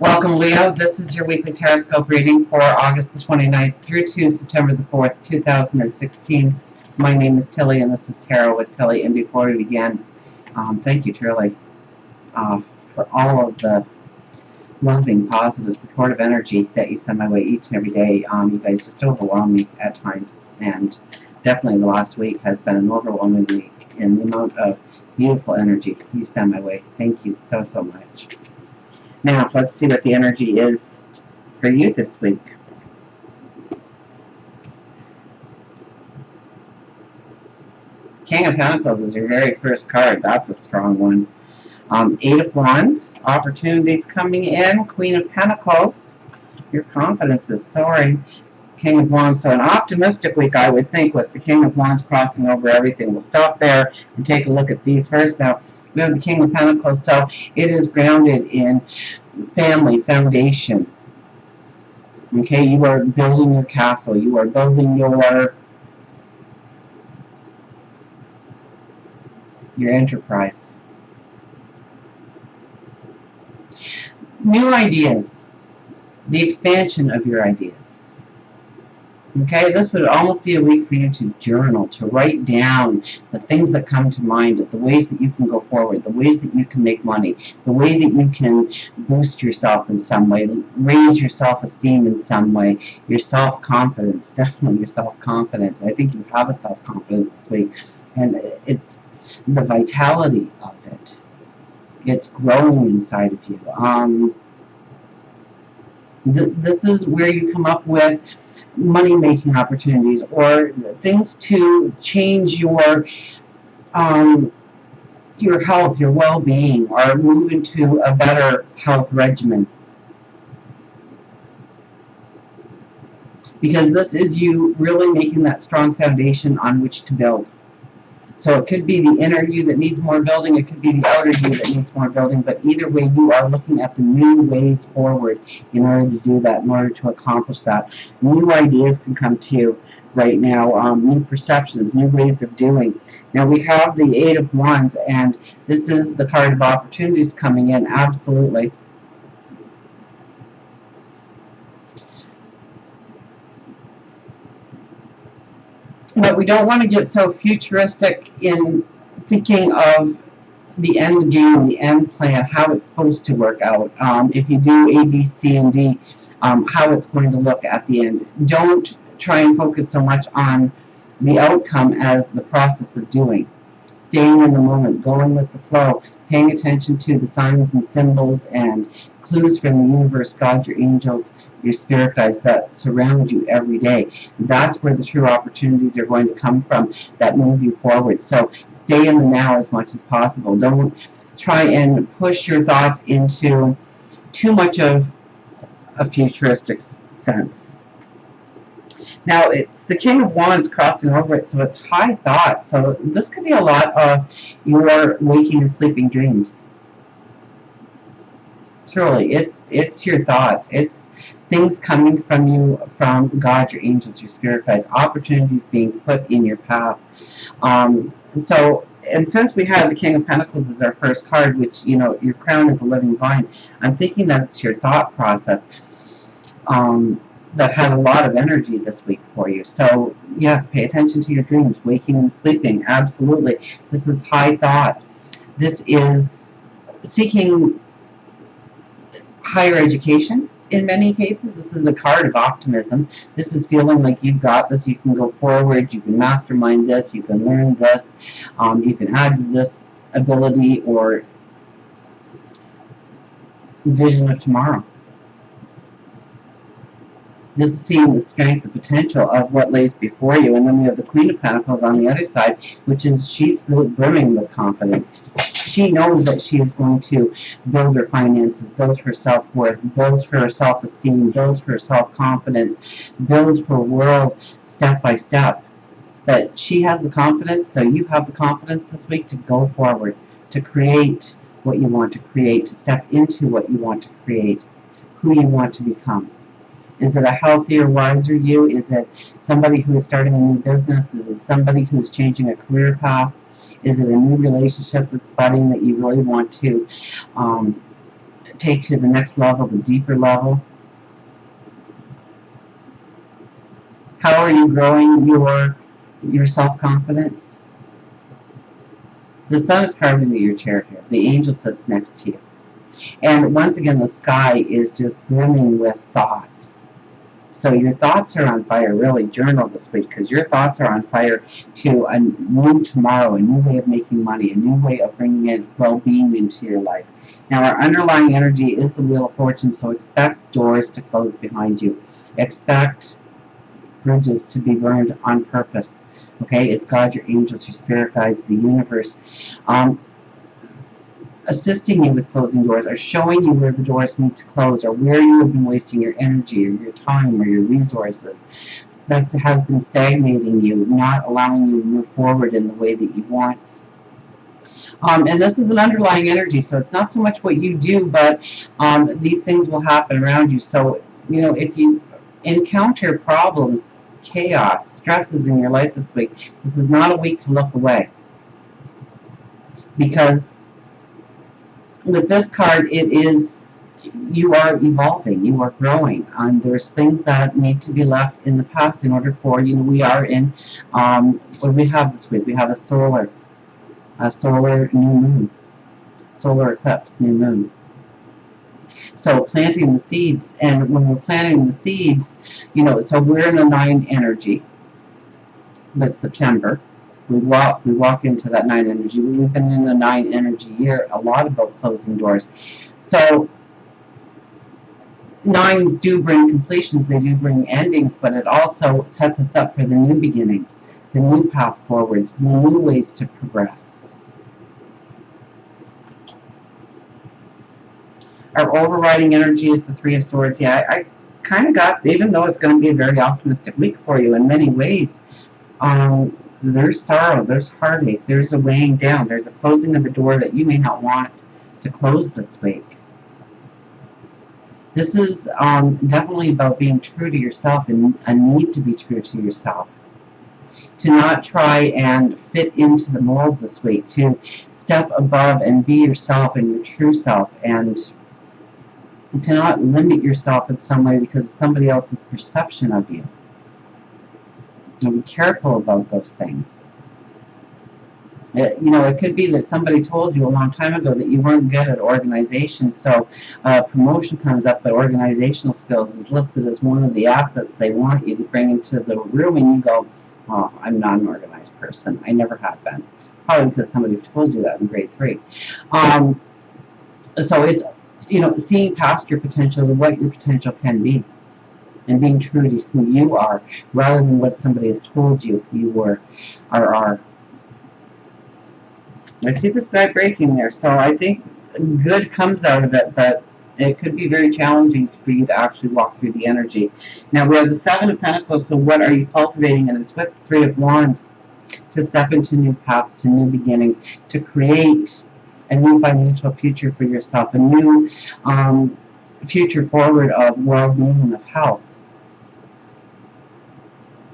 Welcome, Leo. This is your weekly Teroscope reading for August the 29th through to September the 4th, 2016. My name is Tilly, and this is Tarot with Tilly. And before we begin, thank you, Tilly, for all of the loving, positive, supportive energy that you send my way each and every day. You guys just overwhelm me at times, and definitely the last week has been an overwhelming week in the amount of beautiful energy you send my way. Thank you so, so much. Now, let's see what the energy is for you this week. King of Pentacles is your very first card. That's a strong one. Eight of Wands, opportunities coming in. Queen of Pentacles, your confidence is soaring. King of Wands, so an optimistic week, I would think, with the King of Wands crossing over everything. We'll stop there and take a look at these first. Now, we have the King of Pentacles, so it is grounded in family, foundation. Okay, you are building your castle. You are building your enterprise. New ideas. The expansion of your ideas. Okay, this would almost be a week for you to journal, to write down the things that come to mind, the ways that you can go forward, the ways that you can make money, the way that you can boost yourself in some way, raise your self-esteem in some way, your self-confidence, definitely your self-confidence. I think you have a self-confidence this week, and it's the vitality of it. It's growing inside of you. This is where you come up with money-making opportunities or things to change your health, your well-being, or move into a better health regimen. Because this is you really making that strong foundation on which to build. So it could be the inner you that needs more building, it could be the outer you that needs more building, but either way you are looking at the new ways forward in order to do that, in order to accomplish that. New ideas can come to you right now, new perceptions, new ways of doing. Now we have the Eight of Wands, and this is the card of opportunities coming in, absolutely. But we don't want to get so futuristic in thinking of the end game, the end plan, how it's supposed to work out. If you do A, B, C, and D, how it's going to look at the end. Don't try and focus so much on the outcome as the process of doing. Staying in the moment, going with the flow, paying attention to the signs and symbols and clues from the universe, God, your angels, your spirit guides that surround you every day. That's where the true opportunities are going to come from that move you forward. So stay in the now as much as possible. Don't try and push your thoughts into too much of a futuristic sense. Now, it's the King of Wands crossing over it, so it's high thoughts. So this could be a lot of your waking and sleeping dreams. Truly, it's your thoughts. It's things coming from you, from God, your angels, your spirit guides, opportunities being put in your path. And since we had the King of Pentacles as our first card, which, you know, your crown is a living vine, I'm thinking that it's your thought process that has a lot of energy this week for you. So, yes, pay attention to your dreams, waking and sleeping, absolutely. This is high thought. This is seeking higher education in many cases. This is a card of optimism. This is feeling like you've got this, you can go forward, you can mastermind this, you can learn this, you can add to this ability or vision of tomorrow. This is seeing the strength, the potential of what lays before you. And then we have the Queen of Pentacles on the other side, which is she's brimming with confidence. She knows that she is going to build her finances, build her self-worth, build her self-esteem, build her self-confidence, build her world step by step. That she has the confidence, so you have the confidence this week to go forward, to create what you want to create, to step into what you want to create, who you want to become. Is it a healthier, wiser you? Is it somebody who is starting a new business? Is it somebody who is changing a career path? Is it a new relationship that's budding that you really want to take to the next level, the deeper level. How are you growing your self-confidence? The sun is carved into your chair here. The angel sits next to you. And once again, the sky is just brimming with thoughts. So your thoughts are on fire. Really journal this week, because your thoughts are on fire to a new tomorrow, a new way of making money, a new way of bringing in well-being into your life. Now, our underlying energy is the Wheel of Fortune, so expect doors to close behind you. Expect bridges to be burned on purpose. Okay, it's God, your angels, your spirit guides, the universe, assisting you with closing doors, or showing you where the doors need to close, or where you have been wasting your energy or your time or your resources that has been stagnating you, not allowing you to move forward in the way that you want. And this is an underlying energy, so it's not so much what you do, but these things will happen around you. So, if you encounter problems, chaos, stresses in your life this week, this is not a week to look away. Because with this card, you are evolving, you are growing, and there's things that need to be left in the past in order for, we are in, what do we have this week? We have a solar new moon, solar eclipse, new moon. So planting the seeds, and when we're planting the seeds, so we're in a 9 energy with September. We walk into that 9 energy. We've been in the 9 energy year, a lot about closing doors. So 9s do bring completions, they do bring endings, but it also sets us up for the new beginnings, the new path forwards, the new ways to progress. Our overriding energy is the 3 of Swords. Yeah, I kind of got, even though it's going to be a very optimistic week for you in many ways, there's sorrow, there's heartache, there's a weighing down, there's a closing of a door that you may not want to close this week. This is definitely about being true to yourself, and a need to be true to yourself. To not try and fit into the mold this week, to step above and be yourself and your true self, and to not limit yourself in some way because of somebody else's perception of you. And be careful about those things. It could be that somebody told you a long time ago that you weren't good at organization, so promotion comes up, but organizational skills is listed as one of the assets they want you to bring into the room, and you go, oh, I'm not an organized person. I never have been. Probably because somebody told you that in grade 3. So it's, seeing past your potential and what your potential can be, and being true to who you are, rather than what somebody has told you who you were or are. I see the sky breaking there, so I think good comes out of it, but it could be very challenging for you to actually walk through the energy. Now we have the 7 of Pentacles, so what are you cultivating? And it's with the 3 of Wands, to step into new paths, to new beginnings, to create a new financial future for yourself, a new future forward of well-being and of health.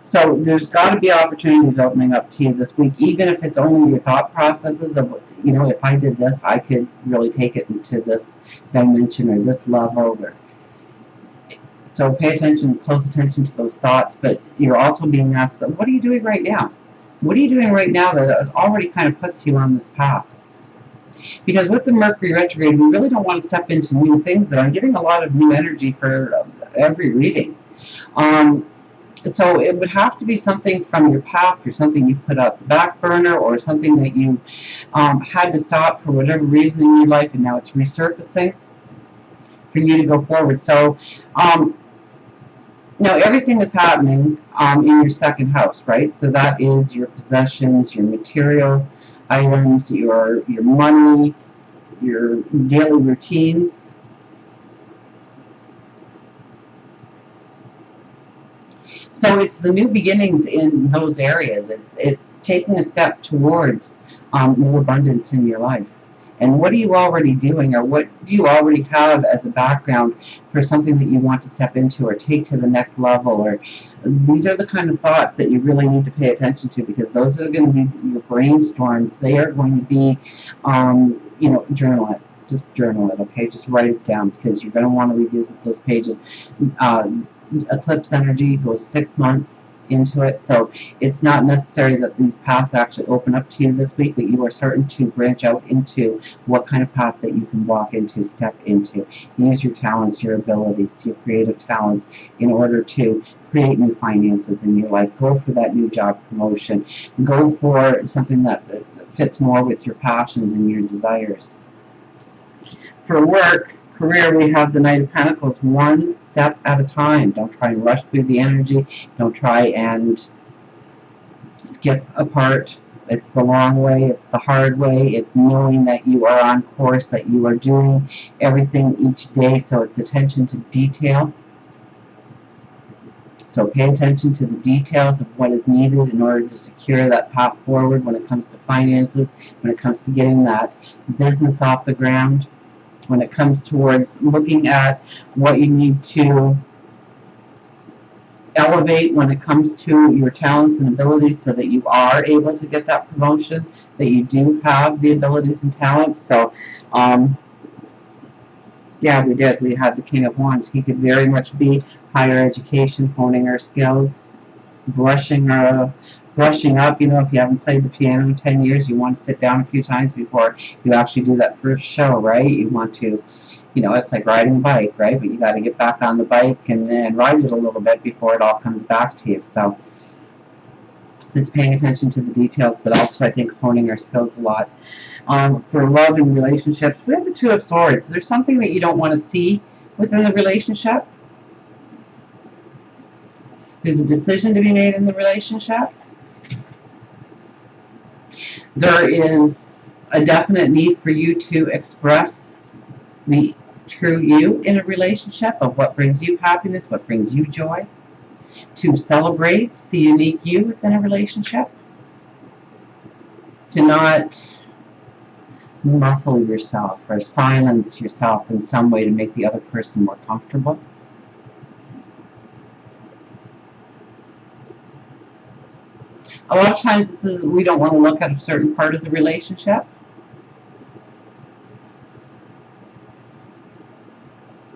So there's got to be opportunities opening up to you this week, even if it's only your thought processes of, if I did this, I could really take it into this dimension or this level. So pay attention, close attention to those thoughts, but you're also being asked, what are you doing right now? What are you doing right now that already kind of puts you on this path? Because with the Mercury retrograde, we really don't want to step into new things, but I'm getting a lot of new energy for every reading. So it would have to be something from your past, or something you put out the back burner, or something that you had to stop for whatever reason in your life, and now it's resurfacing for you to go forward. So now everything is happening in your 2nd house, right? So that is your possessions, your material items, your money, your daily routines. So it's the new beginnings in those areas. It's taking a step towards more abundance in your life. And what are you already doing, or what do you already have as a background for something that you want to step into or take to the next level? Or these are the kind of thoughts that you really need to pay attention to, because those are going to be your brainstorms. They are going to be, journal it. just journal it, okay? Just write it down, because you're going to want to revisit those pages. Eclipse energy goes 6 months into it, so it's not necessary that these paths actually open up to you this week, but you are starting to branch out into what kind of path that you can walk into, step into. Use your talents, your abilities, your creative talents in order to create new finances in your life. Go for that new job promotion. Go for something that fits more with your passions and your desires. For work, career, we have the Knight of Pentacles, one step at a time. Don't try and rush through the energy. Don't try and skip a part. It's the long way. It's the hard way. It's knowing that you are on course, that you are doing everything each day. So it's attention to detail. So pay attention to the details of what is needed in order to secure that path forward when it comes to finances, when it comes to getting that business off the ground, when it comes towards looking at what you need to elevate when it comes to your talents and abilities, so that you are able to get that promotion, that you do have the abilities and talents. So yeah, we did. We had the King of Wands. He could very much be higher education, honing our skills, brushing up. You know, if you haven't played the piano in 10 years, you want to sit down a few times before you actually do that first show, right? You want to, you know, it's like riding a bike, right? But you got to get back on the bike and ride it a little bit before it all comes back to you. So it's paying attention to the details, but also I think honing our skills a lot. For love and relationships, we have the Two of Swords. There's something that you don't want to see within the relationship. There's a decision to be made in the relationship. There is a definite need for you to express the true you in a relationship, of what brings you happiness, what brings you joy. To celebrate the unique you within a relationship. To not muffle yourself or silence yourself in some way to make the other person more comfortable. A lot of times this is, we don't want to look at a certain part of the relationship.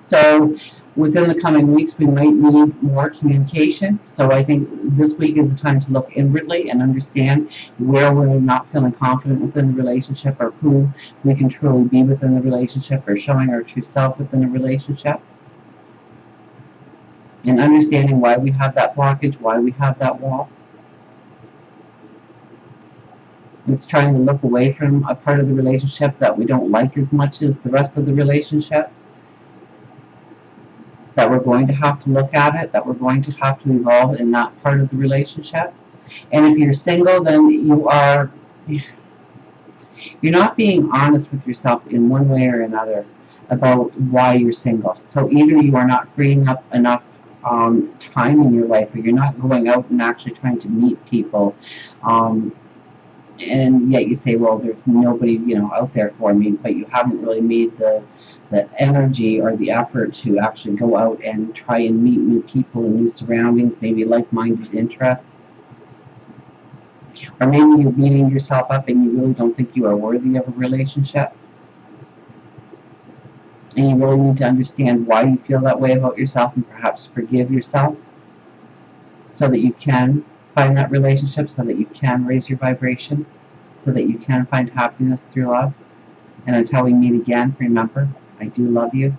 So within the coming weeks, we might need more communication. So I think this week is a time to look inwardly and understand where we're not feeling confident within the relationship, or who we can truly be within the relationship, or showing our true self within a relationship. And understanding why we have that blockage, why we have that wall. It's trying to look away from a part of the relationship that we don't like as much as the rest of the relationship. That we're going to have to look at it, that we're going to have to evolve in that part of the relationship. And if you're single, then you're not being honest with yourself in one way or another about why you're single. So either you are not freeing up enough time in your life, or you're not going out and actually trying to meet people, and yet you say, well, there's nobody, you know, out there for me, but you haven't really made the energy or the effort to actually go out and try and meet new people and new surroundings, maybe like-minded interests. Or maybe you're beating yourself up and you really don't think you are worthy of a relationship. And you really need to understand why you feel that way about yourself, and perhaps forgive yourself, so that you can find that relationship, so that you can raise your vibration, so that you can find happiness through love. And until we meet again, remember, I do love you.